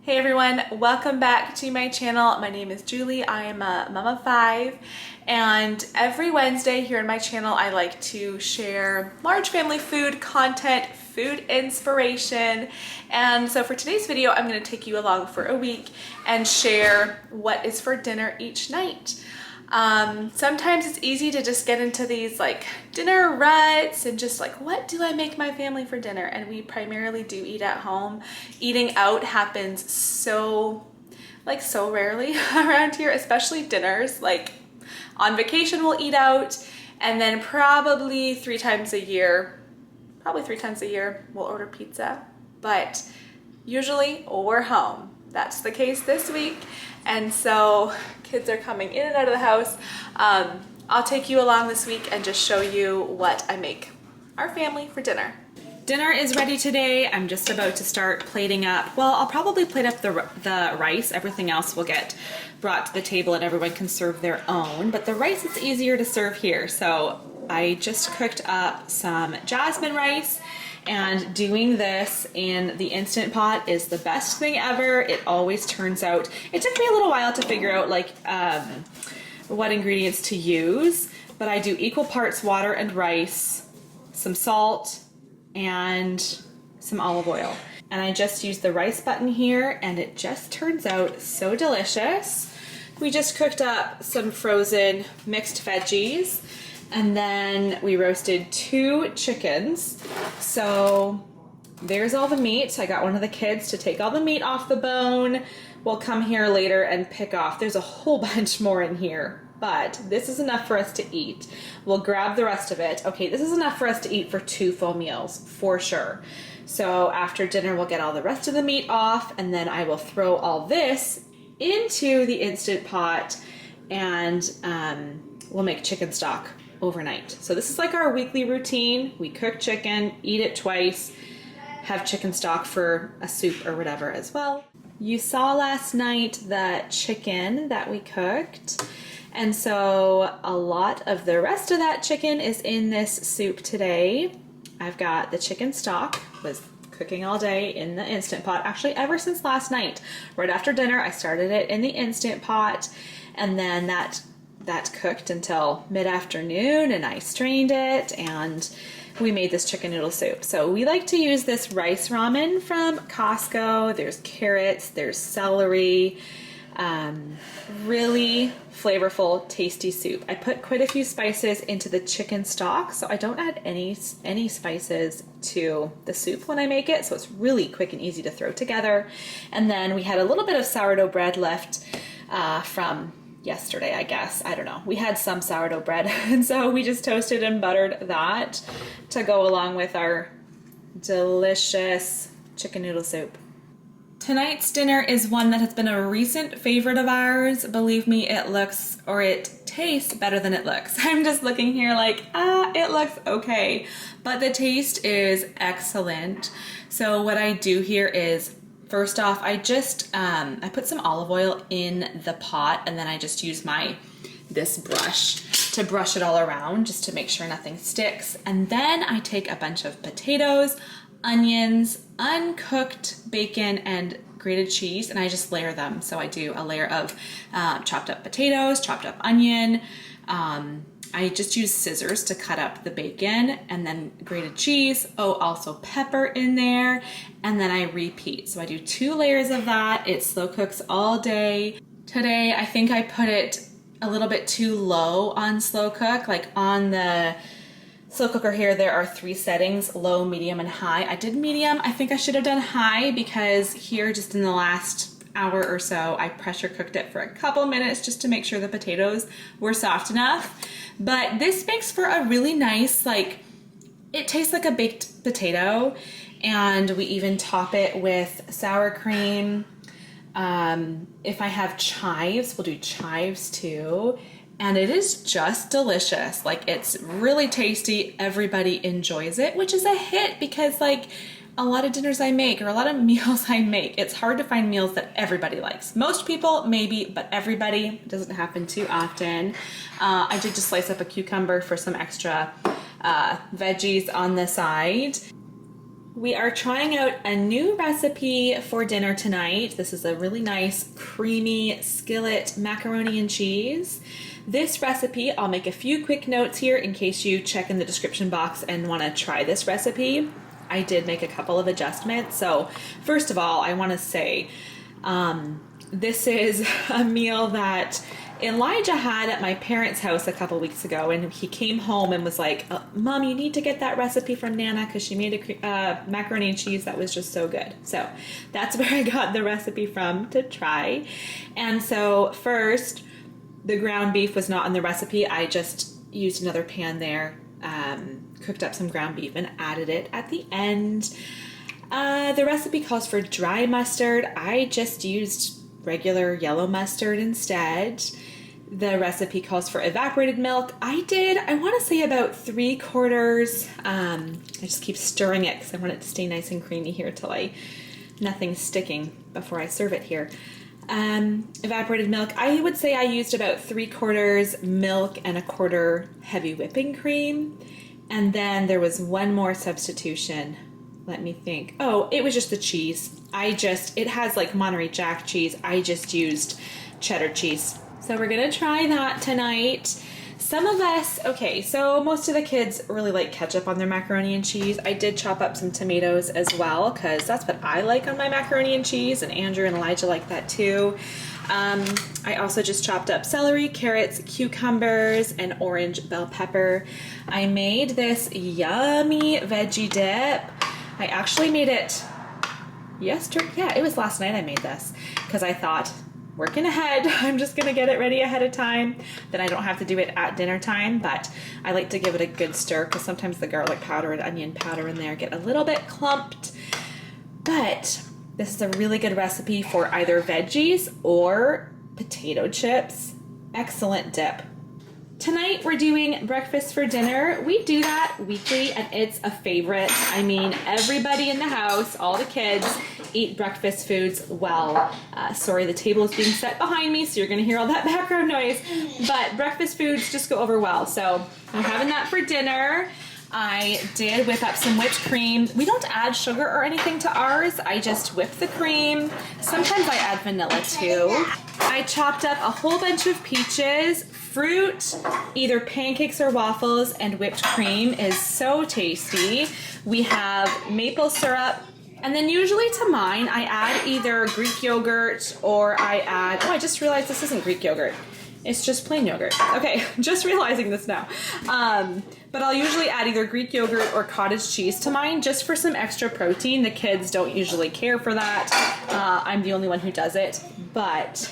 Hey everyone, welcome back to my channel. My name is Julie. I am a mom of 5, and every Wednesday here on my channel I like to share large family food content, food inspiration. And so for today's video I'm going to take you along for a week and share what is for dinner each night. Sometimes it's easy to just get into these like dinner ruts and just like, what do I make my family for dinner? And we primarily do eat at home. Eating out happens so rarely around here, especially dinners. Like on vacation we'll eat out, and then probably three times a year we'll order pizza, but usually we're home. That's the case this week. And so kids are coming in and out of the house. I'll take you along this week and just show you what I make our family for dinner. Dinner is ready today. I'm just about to start plating up. Well, I'll probably plate up the rice. Everything else will get brought to the table and everyone can serve their own. But the rice is easier to serve here. So I just cooked up some jasmine rice. And doing this in the Instant Pot is the best thing ever. It always turns out. It took me a little while to figure out like what ingredients to use, but I do equal parts water and rice, some salt, and some olive oil. And I just use the rice button here, and it just turns out so delicious. We just cooked up some frozen mixed veggies. And then we roasted 2 chickens. So there's all the meat. I got one of the kids to take all the meat off the bone. We'll come here later and pick off. There's a whole bunch more in here, but this is enough for us to eat. We'll grab the rest of it. Okay, this is enough for us to eat for 2 full meals, for sure. So after dinner, we'll get all the rest of the meat off, and then I will throw all this into the Instant Pot, and we'll make chicken stock overnight. So this is like our weekly routine. We cook chicken, eat it twice, have chicken stock for a soup or whatever as well. You saw last night the chicken that we cooked, and so a lot of the rest of that chicken is in this soup today. I've got the chicken stock, was cooking all day in the Instant Pot, actually ever since last night. Right after dinner I started it in the Instant Pot, and then that cooked until mid-afternoon, and I strained it and we made this chicken noodle soup. So we like to use this rice ramen from Costco. There's carrots, there's celery, really flavorful, tasty soup. I put quite a few spices into the chicken stock, so I don't add any spices to the soup when I make it, so it's really quick and easy to throw together. And then we had a little bit of sourdough bread left from yesterday, I guess. I don't know. We had some sourdough bread, and so we just toasted and buttered that to go along with our delicious chicken noodle soup. Tonight's dinner is one that has been a recent favorite of ours. Believe me, it tastes better than it looks. I'm just looking here like, it looks okay, but the taste is excellent. So what I do here is, first off, I put some olive oil in the pot, and then I just use this brush to brush it all around just to make sure nothing sticks. And then I take a bunch of potatoes, onions, uncooked bacon, and grated cheese, and I just layer them. So I do a layer of chopped up potatoes, chopped up onion. I just use scissors to cut up the bacon, and then grated cheese. Oh, also pepper in there, and then I repeat. So I do 2 layers of that. It slow cooks all day. Today, I think I put it a little bit too low on slow cook. Like on the slow cooker here, there are 3 settings: low, medium, and high. I did medium. I think I should have done high, because here just in the last hour or so I pressure cooked it for a couple minutes just to make sure the potatoes were soft enough. But this makes for a really nice, it tastes like a baked potato, and we even top it with sour cream. If I have chives, we'll do chives too, and it is just delicious. Like, it's really tasty. Everybody enjoys it, which is a hit, because a lot of dinners I make, or a lot of meals I make, it's hard to find meals that everybody likes. Most people, maybe, but everybody, doesn't happen too often. I did just slice up a cucumber for some extra veggies on the side. We are trying out a new recipe for dinner tonight. This is a really nice creamy skillet macaroni and cheese. This recipe, I'll make a few quick notes here in case you check in the description box and want to try this recipe. I did make a couple of adjustments. So first of all, I want to say this is a meal that Elijah had at my parents' house a couple weeks ago, and he came home and was like, Mom, you need to get that recipe from Nana because she made a macaroni and cheese that was just so good. So that's where I got the recipe from to try. And so first, the ground beef was not in the recipe. I just used another pan there, cooked up some ground beef and added it at the end. The recipe calls for dry mustard. I just used regular yellow mustard instead. The recipe calls for evaporated milk. I want to say about 3/4. I just keep stirring it because I want it to stay nice and creamy here till nothing's sticking before I serve it here. Evaporated milk, I would say I used about 3/4 milk and 1/4 heavy whipping cream. And then there was one more substitution. Let me think. Oh, it was just the cheese. It has like Monterey Jack cheese. I just used cheddar cheese. So we're gonna try that tonight. Some of us, so most of the kids really like ketchup on their macaroni and cheese. I did chop up some tomatoes as well because that's what I like on my macaroni and cheese, and Andrew and Elijah like that too. I also just chopped up celery, carrots, cucumbers, and orange bell pepper. I made this yummy veggie dip. I actually made it yesterday. Yeah, it was last night I made this because I thought, working ahead, I'm just gonna get it ready ahead of time. Then I don't have to do it at dinner time, but I like to give it a good stir because sometimes the garlic powder and onion powder in there get a little bit clumped. But this is a really good recipe for either veggies or potato chips. Excellent dip. Tonight we're doing breakfast for dinner. We do that weekly and it's a favorite. I mean, everybody in the house, all the kids, eat breakfast foods well. Sorry, the table is being set behind me, so you're gonna hear all that background noise, but breakfast foods just go over well. So I'm having that for dinner. I did whip up some whipped cream. We don't add sugar or anything to ours. I just whip the cream. Sometimes I add vanilla too. I chopped up a whole bunch of peaches. Fruit, either pancakes or waffles, and whipped cream is so tasty. We have maple syrup, and then usually to mine, I add either Greek yogurt or I just realized this isn't Greek yogurt. It's just plain yogurt. Okay, just realizing this now. But I'll usually add either Greek yogurt or cottage cheese to mine just for some extra protein. The kids don't usually care for that. I'm the only one who does it, but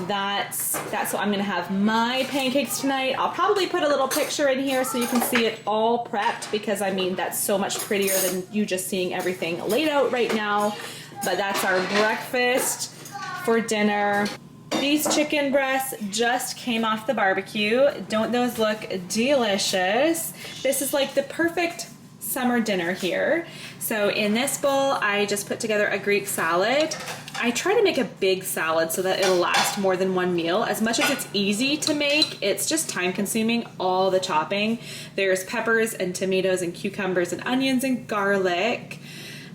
that's what I'm gonna have my pancakes tonight. I'll probably put a little picture in here so you can see it all prepped because I mean that's so much prettier than you just seeing everything laid out right now. But that's our breakfast for dinner. These chicken breasts just came off the barbecue. Don't those look delicious? This is like the perfect summer dinner here. So in this bowl, I just put together a Greek salad. I try to make a big salad so that it'll last more than one meal. As much as it's easy to make, it's just time consuming, all the chopping. There's peppers and tomatoes and cucumbers and onions and garlic,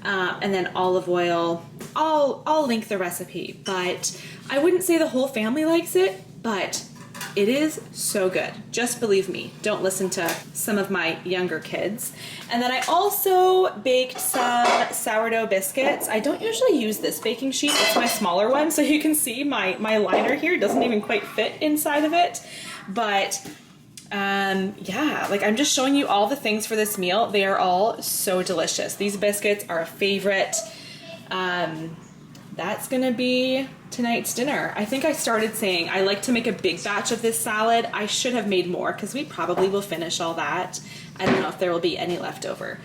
and then olive oil. I'll link the recipe, but I wouldn't say the whole family likes it, but it is so good. Just believe me. Don't listen to some of my younger kids. And then I also baked some sourdough biscuits. I don't usually use this baking sheet. It's my smaller one, so you can see my liner here doesn't even quite fit inside of it. But yeah, like I'm just showing you all the things for this meal. They are all so delicious. These biscuits are a favorite. That's gonna be tonight's dinner. I think I started saying I like to make a big batch of this salad. I should have made more because we probably will finish all that. I don't know if there will be any left over.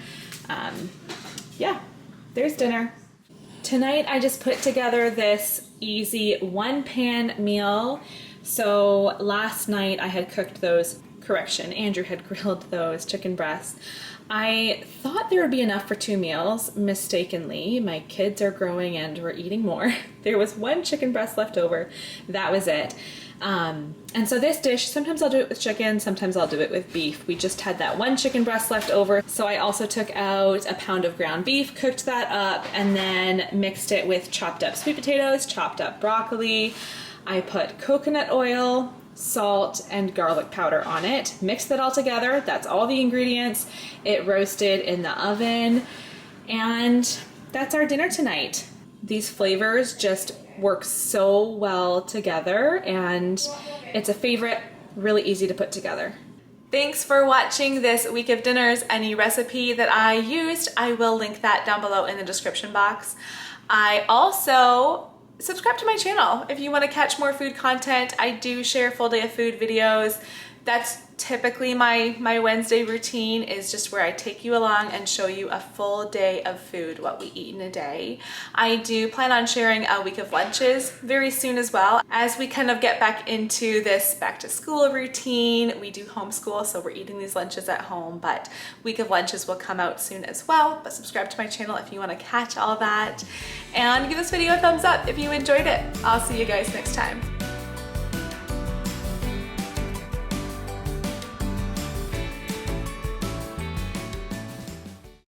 Yeah, there's dinner. Tonight I just put together this easy one pan meal. So last night I had cooked those correction, Andrew had grilled those chicken breasts. I thought there would be enough for 2 meals, mistakenly. My kids are growing and we're eating more. There was 1 chicken breast left over. That was it. And so this dish, sometimes I'll do it with chicken, sometimes I'll do it with beef. We just had that 1 chicken breast left over. So I also took out a pound of ground beef, cooked that up, and then mixed it with chopped up sweet potatoes, chopped up broccoli. I put coconut oil, salt, and garlic powder on it. Mixed it all together. That's all the ingredients. It roasted in the oven. And that's our dinner tonight. These flavors just work so well together, and it's a favorite, really easy to put together. Thanks for watching this week of dinners. Any recipe that I used, I will link that down below in the description box. I also subscribe to my channel if you want to catch more food content. I do share full day of food videos. That's typically my Wednesday routine, is just where I take you along and show you a full day of food, what we eat in a day. I do plan on sharing a week of lunches very soon as well, as we kind of get back into this back to school routine. We do homeschool, so we're eating these lunches at home, but week of lunches will come out soon as well. But subscribe to my channel if you want to catch all that, and give this video a thumbs up if you enjoyed it. I'll see you guys next time.